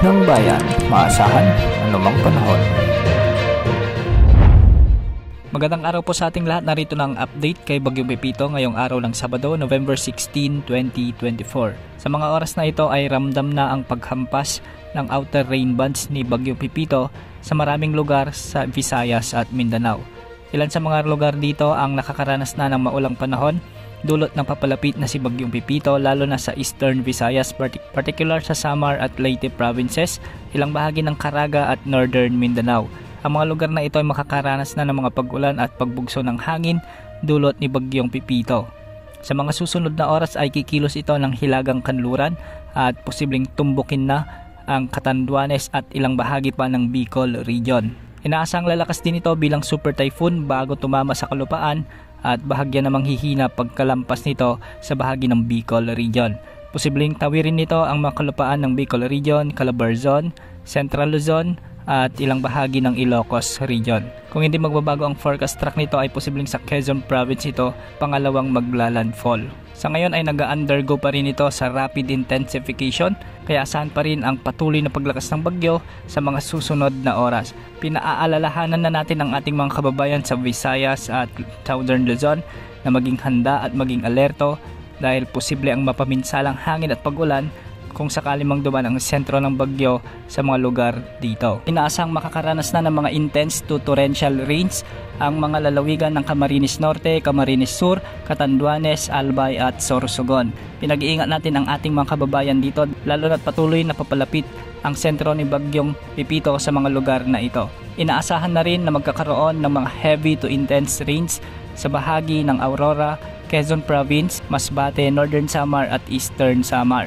ng bayan, maasahan anumang panahon. Magandang araw po sa ating lahat. Narito na ang update kay Bagyong Pepito ngayong araw ng Sabado, November 16, 2024. Sa mga oras na ito ay ramdam na ang paghampas ng outer rain bands ni Bagyong Pepito sa maraming lugar sa Visayas at Mindanao. Ilan sa mga lugar dito ang nakakaranas na ng maulang panahon dulot ng papalapit na si Bagyong Pepito, lalo na sa Eastern Visayas, particular sa Samar at Leyte provinces, ilang bahagi ng Caraga at Northern Mindanao. Ang mga lugar na ito ay makakaranas na ng mga pag-ulan at pagbugso ng hangin dulot ni Bagyong Pepito. Sa mga susunod na oras ay kikilos ito ng Hilagang Kanluran at posibleng tumbukin na ang Catanduanes at ilang bahagi pa ng Bicol region. Inaasang lalakas din ito bilang super typhoon bago tumama sa kalupaan at bahagya namang hihina pagkalampas nito sa bahagi ng Bicol region. Posibleng tawirin nito ang mga kalupaan ng Bicol region, Calabarzon, Central Luzon at ilang bahagi ng Ilocos region. Kung hindi magbabago ang forecast track nito ay posibleng sa Quezon province ito pangalawang maglalandfall. Sa ngayon ay nag-undergo pa rin ito sa rapid intensification, kaya asahan pa rin ang patuloy na paglakas ng bagyo sa mga susunod na oras. Pinaalalahanan na natin ang ating mga kababayan sa Visayas at Southern Luzon na maging handa at maging alerto dahil posible ang mapaminsalang hangin at pag-ulan kung sakali mang dumaan ang sentro ng bagyo sa mga lugar dito. Inaasang makakaranas na ng mga intense to torrential rains ang mga lalawigan ng Camarines Norte, Camarines Sur, Catanduanes, Albay at Sorsogon. Pinag-iingat natin ang ating mga kababayan dito lalo na't patuloy na papalapit ang sentro ni Bagyong Pepito sa mga lugar na ito. Inaasahan na rin na magkakaroon ng mga heavy to intense rains sa bahagi ng Aurora, Quezon Province, Masbate, Northern Samar at Eastern Samar.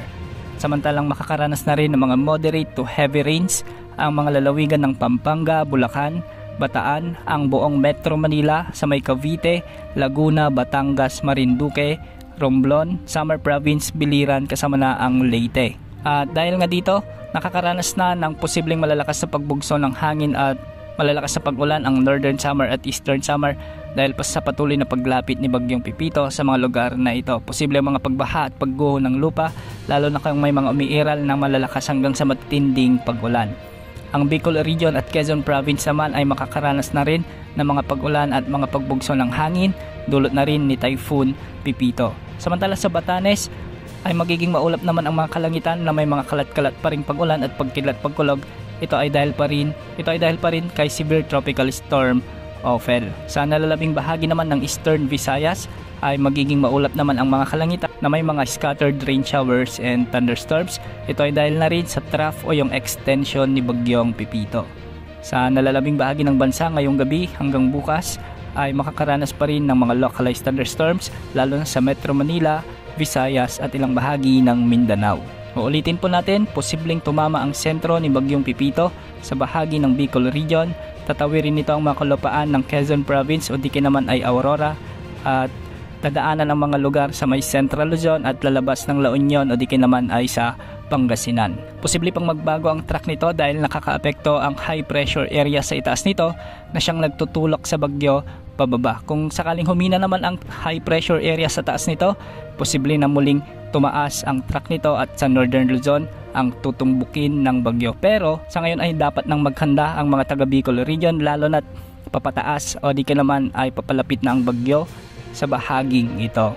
Samantalang makakaranas na rin ng mga moderate to heavy rains ang mga lalawigan ng Pampanga, Bulacan, Bataan, ang buong Metro Manila sa may Cavite, Laguna, Batangas, Marinduque, Romblon, Samar Province, Biliran kasama na ang Leyte. At dahil nga dito, nakakaranas na ng posibleng malalakas sa pagbugso ng hangin at malalakas sa pag-ulan ang Northern Samar at Eastern Samar dahil pa sa patuloy na paglapit ni Bagyong Pepito sa mga lugar na ito. Posible mga pagbaha at pagguho ng lupa lalo na kung may mga umiiral na malalakas hanggang sa matinding pag-ulan. Ang Bicol region at Quezon province naman ay makakaranas na rin ng mga pag-ulan at mga pagbugso ng hangin dulot na rin ni Typhoon Pepito. Samantala sa Batanes ay magiging maulap naman ang mga kalangitan na may mga kalat-kalat pa ring pag-ulan at pagkidlat-pagkulog. Ito ay dahil pa rin kay severe tropical storm Ophel. Sa nalalabing bahagi naman ng Eastern Visayas ay magiging maulap naman ang mga kalangitan na may mga scattered rain showers and thunderstorms. Ito ay dahil na rin sa trough o yung extension ni Bagyong Pepito. Sa nalalabing bahagi ng bansa ngayong gabi hanggang bukas ay makakaranas pa rin ng mga localized thunderstorms lalo na sa Metro Manila, Visayas at ilang bahagi ng Mindanao. Uulitin po natin, posibleng tumama ang sentro ni Bagyong Pepito sa bahagi ng Bicol region. Tatawirin nito ang mga kalupaan ng Quezon province o di naman ay Aurora at dadaanan ang mga lugar sa may Central Luzon at lalabas ng La Union o di naman ay sa Pangasinan. Posible pang magbago ang track nito dahil nakakaapekto ang high pressure area sa itaas nito na siyang nagtutulak sa bagyo pababa. Kung sakaling humina naman ang high pressure area sa taas nito, posible na muling tumaas ang track nito at sa Northern Luzon ang tutumbukin ng bagyo. Pero sa ngayon ay dapat nang maghanda ang mga taga Bicol region lalo na't papataas o di naman ay papalapit na ang bagyo sa bahaging ito.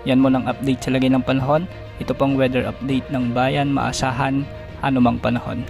Yan mo lang update sa lagay ng panahon. Ito pong weather update ng bayan, maasahan anumang panahon.